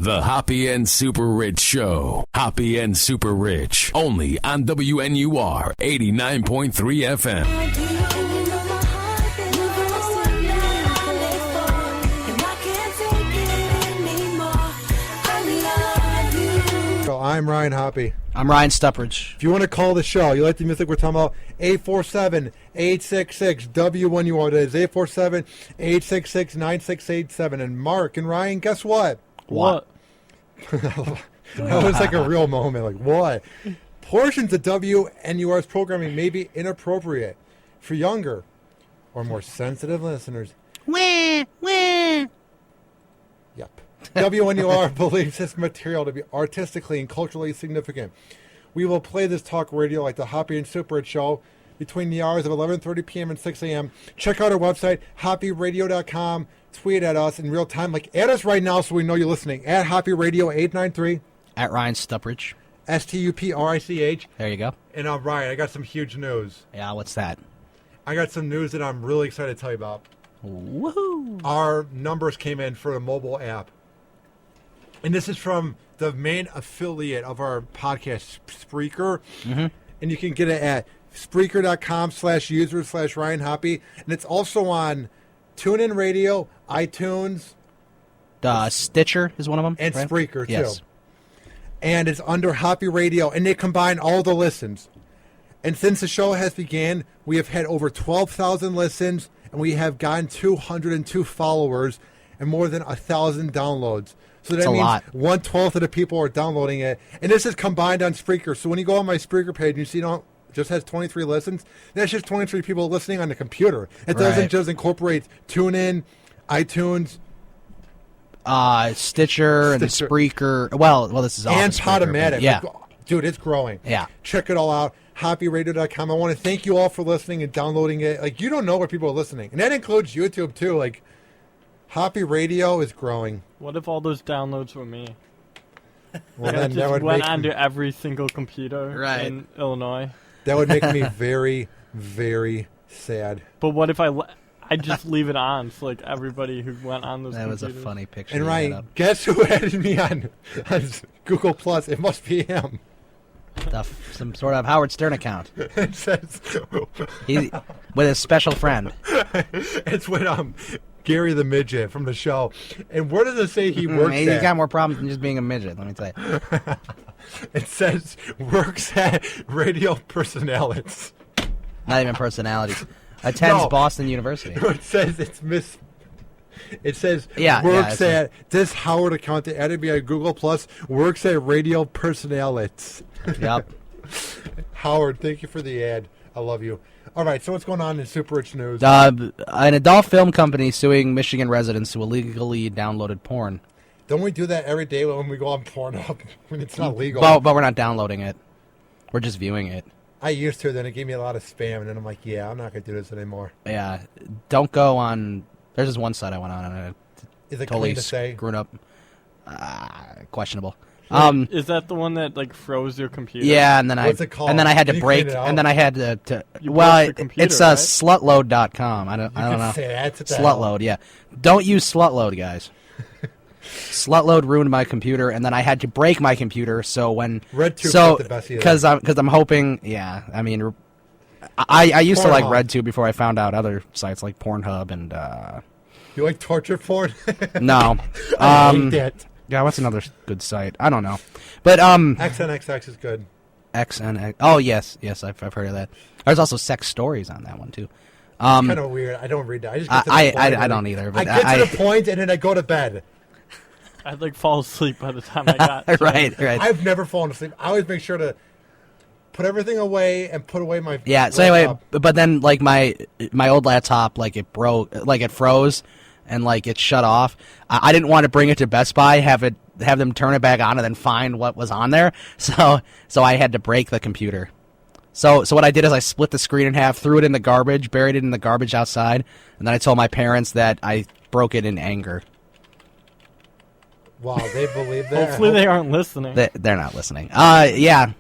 The Hoppe and SuperRICH Show. Hoppe and SuperRICH. Only on WNUR 89.3 FM. I'm Ryan Hoppe. I'm Ryan SuperRICH. If you want to call the show, you like the music we're talking about, 847-866-WNUR. That is 847-866-9687. And Mark and Ryan, guess what? What? That was like a real moment. Like, what? Portions of WNUR's programming may be inappropriate for younger or more sensitive listeners. Wah, wah. Yep. WNUR believes this material to be artistically and culturally significant. We will play this talk radio like the Hoppe and SuperRICH Show between the hours of 11:30 p.m. and 6 a.m. Check out our website, hopperadio.com. Tweet at us in real time. Like, add us right now so we know you're listening. At Hoppe Radio 893. At Ryan SuperRICH. STUPRICH. There you go. And Ryan, I got some huge news. Yeah, what's that? I got some news that I'm really excited to tell you about. Woohoo! Our numbers came in for a mobile app. And this is from the main affiliate of our podcast, Spreaker. Mm-hmm. And you can get it at Spreaker.com/user/Ryan Hoppe. And it's also on TuneIn Radio, iTunes. Stitcher is one of them. And right? Spreaker, too. Yes. And it's under Hoppe Radio. And they combine all the listens. And since the show has began, we have had over 12,000 listens. And we have gotten 202 followers and more than 1,000 downloads. So that means 1/12 of the people are downloading it. And this is combined on Spreaker. So when you go on my Spreaker page and you see it just has 23 listens, that's just 23 people listening on the computer. It doesn't just incorporate TuneIn, iTunes, Stitcher, and Spreaker. Well, this is all and Spreaker, Podomatic. Yeah. Dude, it's growing. Yeah. Check it all out. HoppeRadio.com. I want to thank you all for listening and downloading it. Like, you don't know where people are listening. And that includes YouTube, too. Like, Hoppe Radio is growing. What if all those downloads were me? Well, then that just would went make onto every single computer in Illinois. That would make me very, very sad. But what if I just leave it on for like everybody who went on those computers? That was a funny picture. And Ryan, guess who added me on Google Plus? It must be him. Some sort of Howard Stern account. It says with his special friend. It's with Gary the Midget from the show. And where does it say he works at? He's got more problems than just being a midget, let me tell you. It says works at Radio Personalities. Not even personalities. Attends Boston University. It says It says works at this Howard account that added me on Google Plus, works at Radio Personalities. Yep. Howard, thank you for the ad. I love you. All right, so what's going on in SuperRICH news? An adult film company suing Michigan residents who illegally downloaded porn. Don't we do that every day when we go on Pornhub? When it's not legal. But we're not downloading it. We're just viewing it. I used to, then it gave me a lot of spam, and then I'm like, yeah, I'm not going to do this anymore. Yeah. Don't go on... There's this one site I went on, and it is it totally clean to say? Screwed up. Questionable. Is that the one that like froze your computer? Yeah, and then What's it called? And then I had to break, and then I had to well, it's right? slutload.com. I don't know. Say that to Slutload, yeah. Don't use Slutload, guys. Slutload ruined my computer, and then I had to break my computer. So when RedTube the best because I'm hoping, yeah. I mean, I used to like RedTube before I found out other sites like Pornhub and. You like torture porn? No. I hate that. Yeah, what's another good site? I don't know, but XNXX is good. XNX. Oh yes, I've heard of that. There's also sex stories on that one too. It's kind of weird. I don't read that. I just get to the point. I don't either. But I get to the point and then I go to bed. I'd like fall asleep by the time I got right. I've never fallen asleep. I always make sure to put everything away and put away my So anyway, but then like my old laptop, like it broke, like it froze. And like it shut off. I didn't want to bring it to Best Buy, have them turn it back on, and then find what was on there. So I had to break the computer. So what I did is I split the screen in half, threw it in the garbage, buried it in the garbage outside, and then I told my parents that I broke it in anger. Wow, they believe that. Hopefully they aren't listening. They're not listening. Yeah.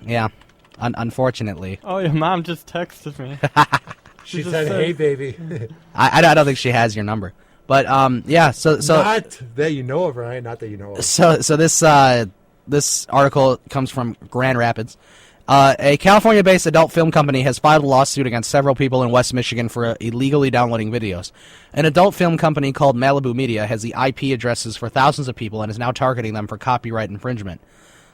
Unfortunately. Oh, your mom just texted me. She said, "Hey, baby." I don't think she has your number. But yeah, so not that you know of, right? Not that you know of. So this article comes from Grand Rapids. A California-based adult film company has filed a lawsuit against several people in West Michigan for illegally downloading videos. An adult film company called Malibu Media has the IP addresses for thousands of people and is now targeting them for copyright infringement.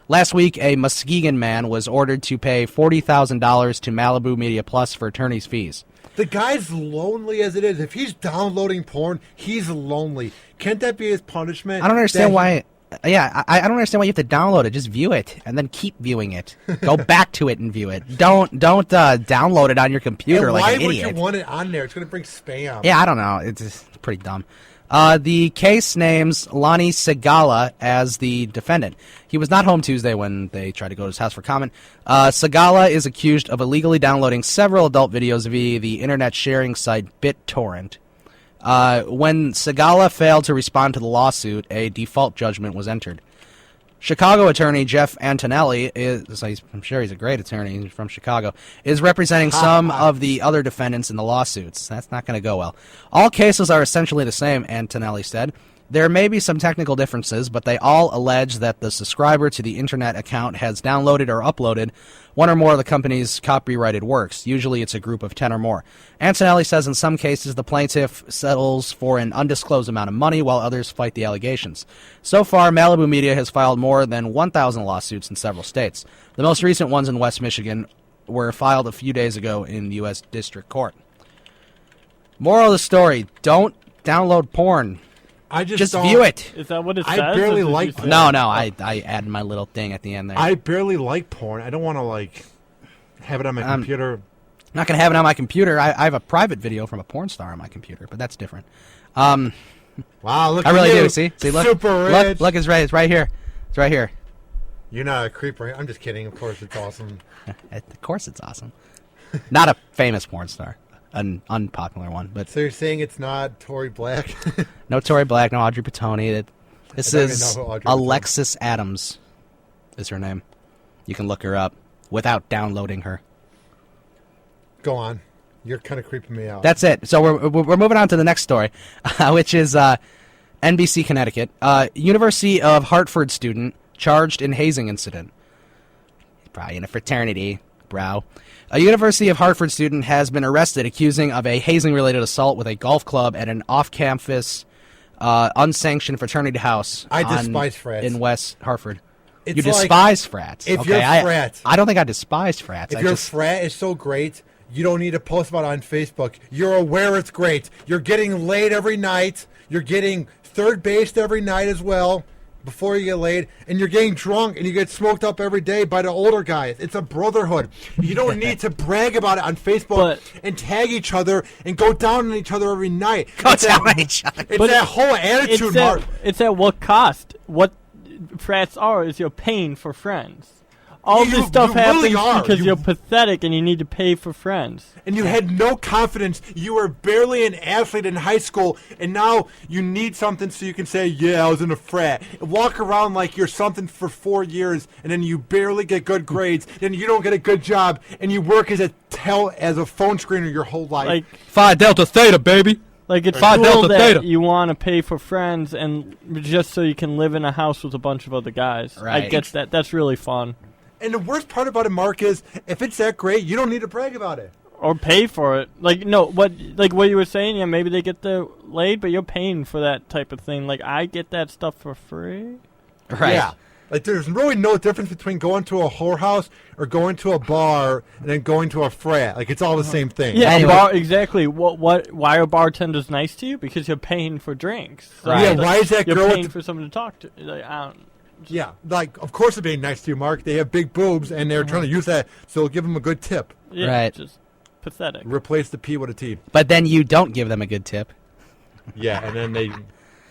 Last week, a Muskegon man was ordered to pay $40,000 to Malibu Media Plus for attorney's fees. The guy's lonely as it is. If he's downloading porn, he's lonely. Can't that be his punishment? I don't understand why. Yeah, I don't understand why you have to download it. Just view it and then keep viewing it. Go back to it and view it. Don't download it on your computer like an idiot. Why would you want it on there? It's going to bring spam. Yeah, I don't know. It's just pretty dumb. The case names Lonnie Segala as the defendant. He was not home Tuesday when they tried to go to his house for comment. Segala is accused of illegally downloading several adult videos via the internet sharing site BitTorrent. When Segala failed to respond to the lawsuit, a default judgment was entered. Chicago attorney Jeff Antonelli I'm sure he's a great attorney, he's from Chicago, is representing some of the other defendants in the lawsuits. That's not going to go well. All cases are essentially the same, Antonelli said. There may be some technical differences, but they all allege that the subscriber to the internet account has downloaded or uploaded one or more of the company's copyrighted works. Usually it's a group of 10 or more. Antonelli says in some cases the plaintiff settles for an undisclosed amount of money while others fight the allegations. So far, Malibu Media has filed more than 1,000 lawsuits in several states. The most recent ones in West Michigan were filed a few days ago in the U.S. District Court. Moral of the story, don't download porn. Just view it. Is that what it says? I barely like porn. No, I added my little thing at the end there. I barely like porn. I don't want to have it on my computer. I'm not going to have it on my computer. I have a private video from a porn star on my computer, but that's different. Wow, look I at really you. do. See, look, Super rich. look, it's right here. It's right here. You're not a creep, right? I'm just kidding. Of course, it's awesome. Of course, it's awesome. Not a famous porn star. An unpopular one, but so you're saying it's not Tory Black? No Tory Black, no Audrey Petoni. This is Alexis Adams, is her name. You can look her up without downloading her. Go on, you're kind of creeping me out. That's it. So we're moving on to the next story, which is NBC Connecticut. University of Hartford student charged in hazing incident. Probably in a fraternity, bro. A University of Hartford student has been arrested accusing of a hazing-related assault with a golf club at an off-campus, unsanctioned fraternity house. I despise frats. In West Hartford. It's you despise frats. If okay, you're a frat. I don't think I despise frats. If your frat is so great, you don't need to post about it on Facebook. You're aware it's great. You're getting laid every night. You're getting third base every night as well. Before you get laid, and you're getting drunk, and you get smoked up every day by the older guys. It's a brotherhood. You don't need to brag about it on Facebook and tag each other and go down on each other every night. Go down on each other. It's that whole attitude, Mark. It's at what cost? What frats are is you're paying for friends. All this stuff happens because you're pathetic and you need to pay for friends. And you had no confidence. You were barely an athlete in high school, and now you need something so you can say, yeah, I was in a frat. Walk around like you're something for 4 years, and then you barely get good grades, then you don't get a good job, and you work as a phone screener your whole life. Like Phi Delta Theta, baby. Like it's cool that you want to pay for friends and just so you can live in a house with a bunch of other guys. Right. I get that. That's really fun. And the worst part about it, Mark, is if it's that great, you don't need to brag about it. Or pay for it. Like what you were saying, yeah, maybe they get the laid, but you're paying for that type of thing. Like I get that stuff for free. Right. Yeah. Like there's really no difference between going to a whorehouse or going to a bar and then going to a frat. Like it's all the same thing. Yeah, anyway. a bar, exactly. Why are bartenders nice to you? Because you're paying for drinks. Right. Yeah, why is that you're girl paying for someone to talk to? Like, I don't. Yeah, like, of course they're being nice to you, Mark. They have big boobs, and they're trying to use that, so give them a good tip. Yeah, right. Just pathetic. Replace the P with a T. But then you don't give them a good tip. Yeah, and then they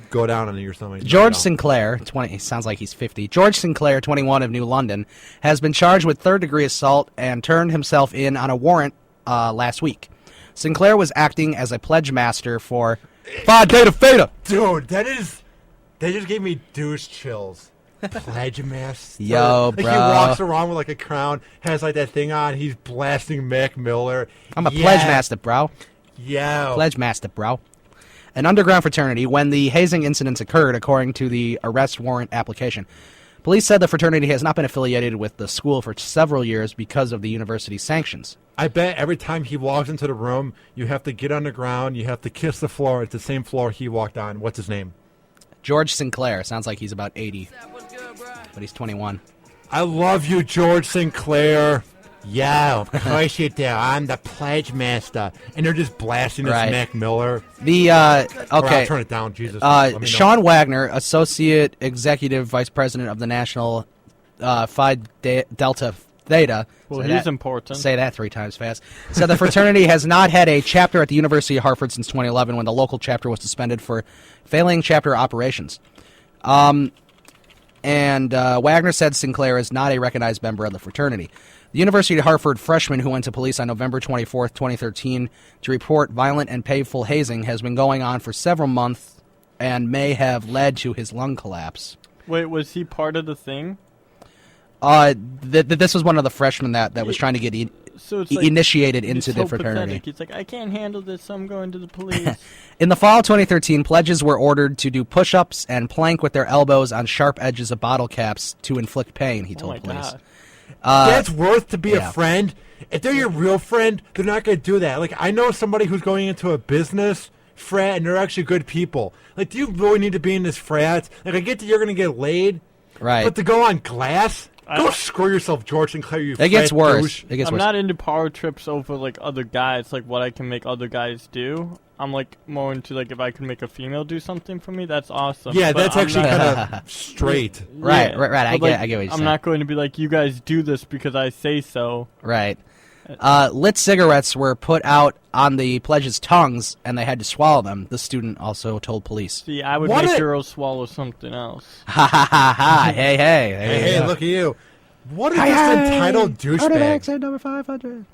go down on you or something. George Sinclair, 20, sounds like he's 50. George Sinclair, 21, of New London, has been charged with third-degree assault and turned himself in on a warrant last week. Sinclair was acting as a pledge master for Phi Theta Theta. Dude, that just gave me douche chills. Pledge master. Yo, bro. Like he walks around with like a crown, has like that thing on. He's blasting Mac Miller. I'm a pledge master, bro. Yeah. Pledge master, bro. an underground fraternity, when the hazing incidents occurred, according to the arrest warrant application. Police said the fraternity has not been affiliated with the school for several years because of the university's sanctions. I bet every time he walks into the room, you have to get on the ground, you have to kiss the floor. It's the same floor he walked on. What's his name? George Sinclair. Sounds like he's about 80, but he's 21. I love you, George Sinclair. Yeah, of course you do. I'm the pledge master. And they're just blasting this Mac Miller. Okay. Turn it down, Jesus. Sean Wagner, Associate Executive Vice President of the National Phi Delta Theta. Well, he's important. Say that 3 times fast. Said the fraternity has not had a chapter at the University of Hartford since 2011 when the local chapter was suspended for failing chapter operations. And Wagner said Sinclair is not a recognized member of the fraternity. The University of Hartford freshman who went to police on November 24, 2013, to report violent and painful hazing has been going on for several months and may have led to his lung collapse. Wait, was he part of the thing? This was one of the freshmen that was trying to get initiated into the fraternity. Pathetic. He's like, I can't handle this, so I'm going to the police. In the fall of 2013, pledges were ordered to do push-ups and plank with their elbows on sharp edges of bottle caps to inflict pain, he told police. God. That's worth to be a friend. If they're your real friend, they're not going to do that. Like, I know somebody who's going into a business frat, and they're actually good people. Like, do you really need to be in this frat? Like, I get that you're going to get laid. Right. But to go on glass? Go screw yourself, George Sinclair, you It gets worse. douche. It gets I'm worse. not into power trips over, like, other guys, like, what I can make other guys do. I'm, like, more into, like, if I can make a female do something for me, that's awesome. Yeah, but that's actually kind of straight. Right. But, I get what you're I'm saying. not going to be like, you guys do this because I say so. Right. Lit cigarettes were put out on the pledges' tongues, and they had to swallow them, the student also told police. See, I would make girls swallow something else. Ha ha ha ha. Hey, Hey, look at you. What is this entitled douchebag? Number 500.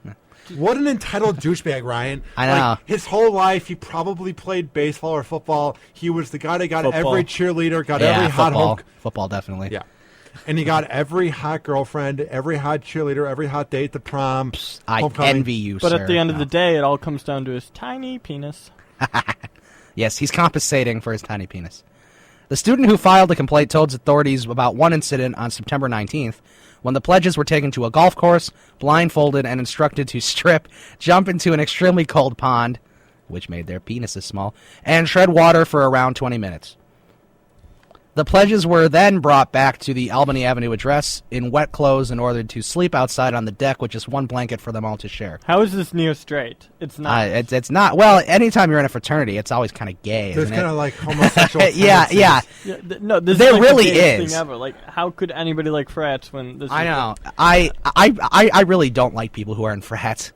What an entitled douchebag, Ryan. I know. Like, his whole life, he probably played baseball or football. He was the guy that got every cheerleader, got every hot hook. Football, definitely. Yeah. And he got every hot girlfriend, every hot cheerleader, every hot date to prom. I envy you, But sir. at the end of the day, it all comes down to his tiny penis. Yes, he's compensating for his tiny penis. The student who filed the complaint told authorities about one incident on September 19th when the pledges were taken to a golf course, blindfolded, and instructed to strip, jump into an extremely cold pond, which made their penises small, and tread water for around 20 minutes. The pledges were then brought back to the Albany Avenue address in wet clothes and ordered to sleep outside on the deck with just one blanket for them all to share. How is this near straight? It's not. It's not. Well, anytime you're in a fraternity, it's always kind of gay, There's isn't kind it? of like homosexual Yeah. No, this There is like really the gayest is. thing ever. Like, how could anybody like frats when this? I is know. I really don't like people who are in frats.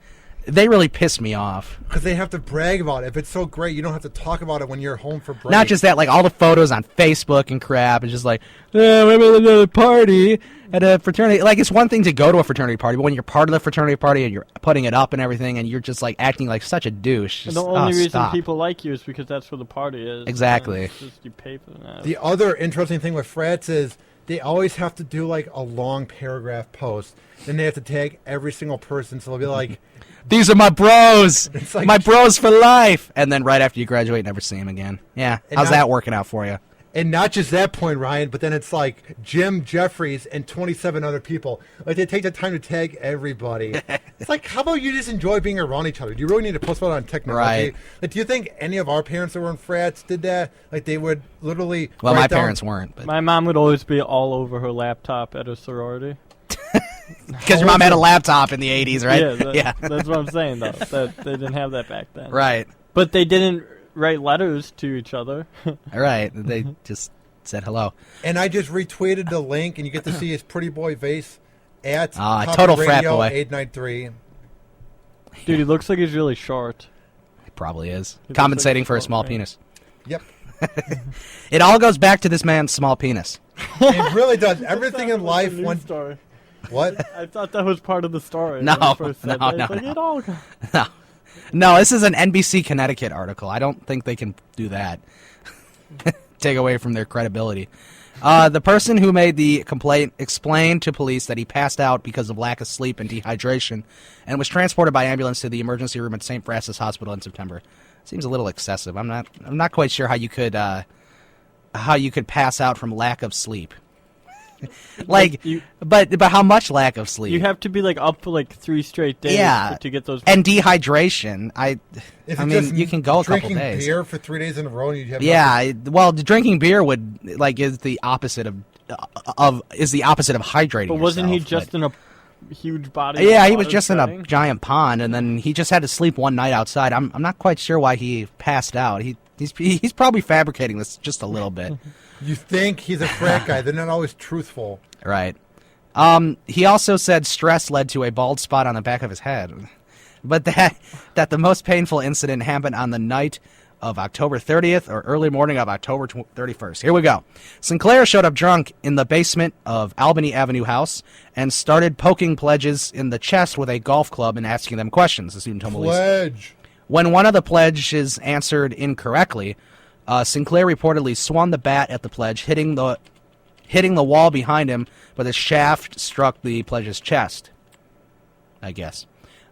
They really piss me off. Because they have to brag about it. If it's so great, you don't have to talk about it when you're home for break. Not just that, like all the photos on Facebook and crap. It's just like, we're at another party at a fraternity. Like, it's one thing to go to a fraternity party, but when you're part of the fraternity party and you're putting it up and everything, and you're just like acting like such a douche. And Just, the only reason stop. people like you is because that's where the party is. Exactly. It's just you pay for that. The other interesting thing with frats is they always have to do like a long paragraph post. Then they have to tag every single person, so they'll be like, These are my bros. It's like- my bros for life. And then right after you graduate, never see them again. Yeah. And How's now- that working out for you? and not just that point, Ryan, but then it's like Jim Jeffries and 27 other people. Like, they take the time to tag everybody. It's like, how about you just enjoy being around each other? Do you really need to post about it on technology? Right. Like, do you think any of our parents that were in frats did that? Like, they would literally Well, write my down- parents weren't. But My mom would always be all over her laptop at a sorority. because your mom had a laptop in the 80s, right? Yeah, that's what I'm saying, though. That they didn't have that back then. Right. But they didn't write letters to each other. All right. They just said hello. And I just retweeted the link, and you get to see his pretty boy face at total Hoppe frat Radio boy. 893. Dude, he looks like he's really short. It probably is. He looks Compensating like for a a small small penis. Yep. It all goes back to this man's small penis. It really does. Everything in life News went... story. What? I thought that was part of the story. No, when I first said no, that. no, It's like, no. it all No, this is an NBC Connecticut article. I don't think they can do that. Take away from their credibility. The person who made the complaint explained to police that he passed out because of lack of sleep and dehydration and was transported by ambulance to the emergency room at St. Francis Hospital in September. seems a little excessive. I'm not quite sure how you could pass out from lack of sleep. But how much lack of sleep? You have to be up for 3 straight days to get those. And dehydration. You can go a couple days. Drinking beer for 3 days in a row, and you have well, drinking beer is the opposite of hydrating. But wasn't yourself, he just in a huge body? Yeah, he was just in a giant pond, and then he just had to sleep one night outside. I'm not quite sure why he passed out. He's probably fabricating this just a little bit. You think he's a frat guy. They're not always truthful. Right. He also said stress led to a bald spot on the back of his head. But that the most painful incident happened on the night of October 30th or early morning of October 31st. Here we go. Sinclair showed up drunk in the basement of Albany Avenue House and started poking pledges in the chest with a golf club and asking them questions, the student told police. Pledge. When one of the pledges answered incorrectly, Sinclair reportedly swung the bat at the pledge, hitting the wall behind him, but the shaft struck the pledge's chest, I guess.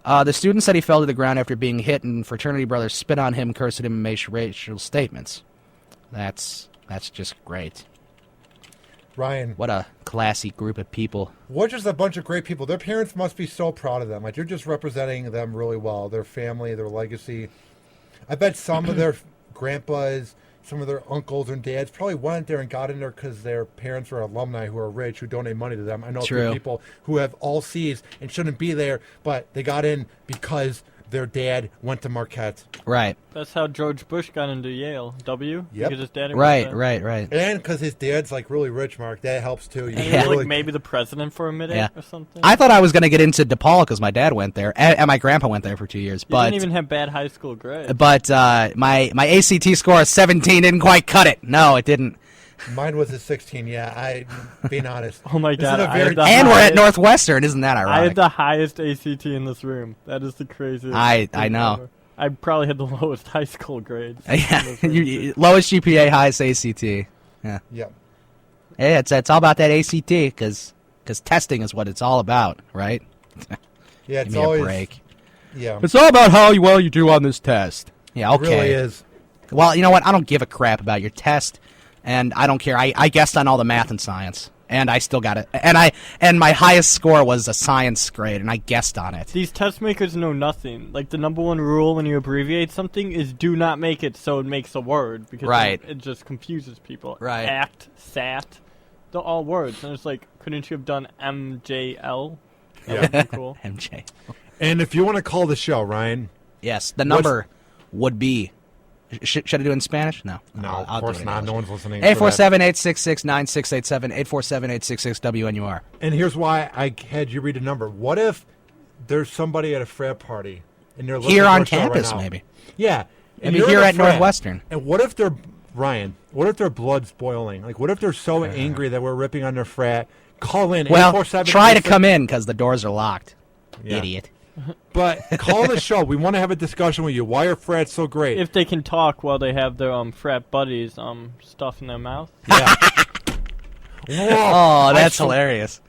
The student said he fell to the ground after being hit, and fraternity brothers spit on him, cursed him, and made racial statements. That's just great. Ryan. What a classy group of people. What just a bunch of great people. Their parents must be so proud of them. You're just representing them really well. Their family, their legacy. I bet some of their grandpas, some of their uncles and dads probably went there and got in there because their parents are alumni who are rich, who donate money to them. I know True. People who have all C's and shouldn't be there, but they got in because their dad went to Marquette. Right. That's how George Bush got into Yale. Yep. Because his dad Right. And because his dad's really rich, Mark. That helps too. And he was maybe the president for a minute or something. I thought I was going to get into DePaul because my dad went there, and my grandpa went there for 2 years. You didn't even have bad high school grades. But my ACT score of 17 didn't quite cut it. No, it didn't. Mine was a 16, being honest. Oh my God. And we're at Northwestern, isn't that ironic? I had the highest ACT in this room. That is the craziest. I know. Ever. I probably had the lowest high school grades. Yeah, lowest GPA, highest ACT. Yeah. Yep. Hey, it's all about that ACT because testing is what it's all about, right? Yeah, it's Give me always a break. Yeah. It's all about how well you do on this test. Yeah, okay. It really is. Well, you know what? I don't give a crap about your test, and I don't care. I guessed on all the math and science, and I still got it. And my highest score was a science grade, and I guessed on it. These test makers know nothing. The number one rule when you abbreviate something is do not make it so it makes a word, because it just confuses people. Right. ACT, SAT, they're all words. And it's couldn't you have done MJL? That would be cool. MJ. And if you want to call the show, Ryan. Yes, the number would be... Should I do it in Spanish? No. No, I'll of course not. No one's listening. 847-866-9687. 847-866-WNUR. And here's why I had you read a number. What if there's somebody at a frat party and they're here on campus, maybe? Yeah. Maybe here at Northwestern. And what if they're Ryan? What if their blood's boiling? What if they're so angry that we're ripping on their frat? Call in. Well, try to come in because the doors are locked. Yeah. Idiot. But call the show. We want to have a discussion with you. Why are frats so great? If they can talk while they have their frat buddies stuff in their mouth. Yeah. Oh, that's hilarious.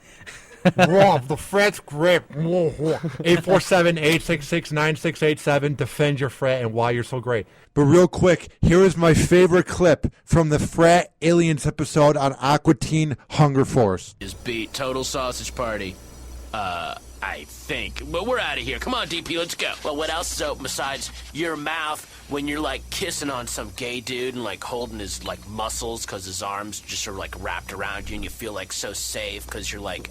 Whoa, the frat's great. 847-866-9687. Defend your frat and why you're so great. But real quick, here is my favorite clip from the Frat Aliens episode on Aqua Teen Hunger Force. Is beat Total Sausage Party. I think. But we're out of here. Come on, DP, let's go. Well, what else is open besides your mouth when you're, kissing on some gay dude and, holding his, muscles because his arms just are, wrapped around you and you feel, so safe because you're, not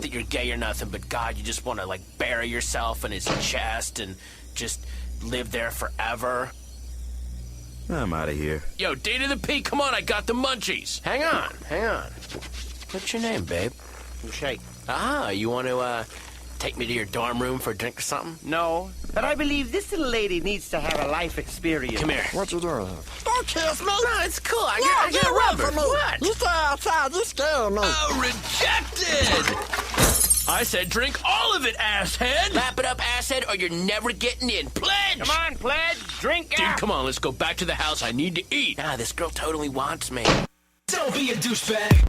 that you're gay or nothing, but, God, you just want to, bury yourself in his chest and just live there forever. I'm out of here. Yo, D to the P, come on, I got the munchies. Hang on. What's your name, babe? Shay. Ah, you want to, take me to your dorm room for a drink or something? No, but I believe this little lady needs to have a life experience. Come here. What you doing? Don't kiss me. No, it's cool. I got rubber. What? You stay outside. You scare me. Oh, rejected! I said drink all of it, asshead! Lap it up, asshead, or you're never getting in. Pledge! Come on, pledge. Drink Dude, out. come on, let's go back to the house. I need to eat. Ah, this girl totally wants me. Don't be a douchebag.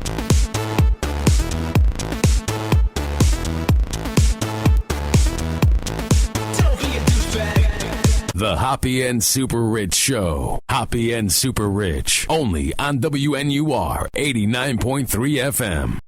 The The Hoppe and Super Rich Show. Hoppe and Super Rich. Only on WNUR 89.3 FM.